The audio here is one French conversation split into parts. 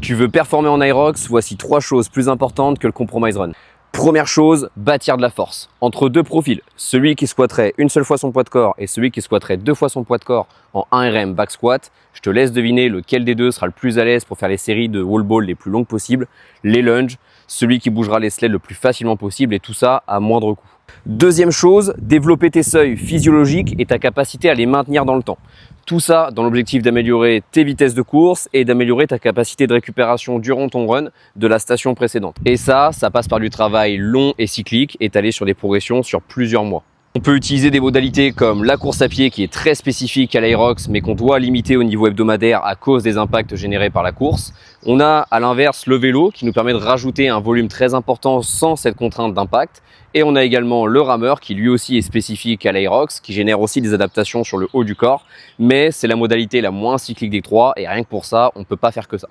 Tu veux performer en Aerox, voici 3 choses plus importantes que le compromise run. Première chose, bâtir de la force. Entre deux profils, celui qui squatterait une seule fois son poids de corps et celui qui squatterait 2 fois son poids de corps en 1 RM back squat, je te laisse deviner lequel des deux sera le plus à l'aise pour faire les séries de wall ball les plus longues possibles, les lunges, celui qui bougera les sleds le plus facilement possible et tout ça à moindre coût. Deuxième chose, développer tes seuils physiologiques et ta capacité à les maintenir dans le temps. Tout ça dans l'objectif d'améliorer tes vitesses de course et d'améliorer ta capacité de récupération durant ton run de la station précédente. Et ça passe par du travail long et cyclique étalé sur des progressions sur plusieurs mois. On peut utiliser des modalités comme la course à pied qui est très spécifique à l'Aerox mais qu'on doit limiter au niveau hebdomadaire à cause des impacts générés par la course. On a à l'inverse le vélo qui nous permet de rajouter un volume très important sans cette contrainte d'impact. Et on a également le rameur qui lui aussi est spécifique à l'Aerox, qui génère aussi des adaptations sur le haut du corps. Mais c'est la modalité la moins cyclique des trois et rien que pour ça, on ne peut pas faire que ça.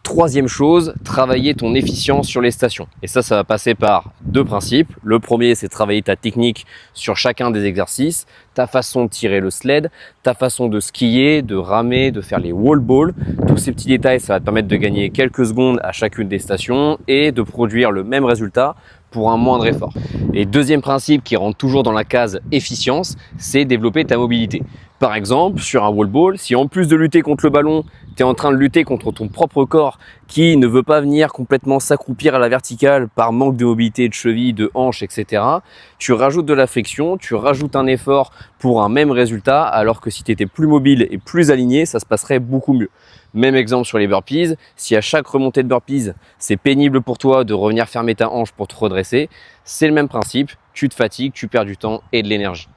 Troisième chose, travailler ton efficience sur les stations. Et ça va passer par 2 principes. Le premier, c'est travailler ta technique sur chacun des exercices, ta façon de tirer le sled, ta façon de skier, de ramer, de faire les wall balls. Tous ces petits détails, ça va te permettre de gagner quelques secondes à chacune des stations et de produire le même résultat pour un moindre effort. Et deuxième principe qui rentre toujours dans la case efficience, c'est développer ta mobilité. Par exemple, sur un wall ball, si en plus de lutter contre le ballon, tu es en train de lutter contre ton propre corps qui ne veut pas venir complètement s'accroupir à la verticale par manque de mobilité de cheville, de hanche, etc. Tu rajoutes de la friction, tu rajoutes un effort pour un même résultat, alors que si tu étais plus mobile et plus aligné, ça se passerait beaucoup mieux. Même exemple sur les burpees, si à chaque remontée de burpees, c'est pénible pour toi de revenir fermer ta hanche pour te redresser, c'est le même principe, tu te fatigues, tu perds du temps et de l'énergie.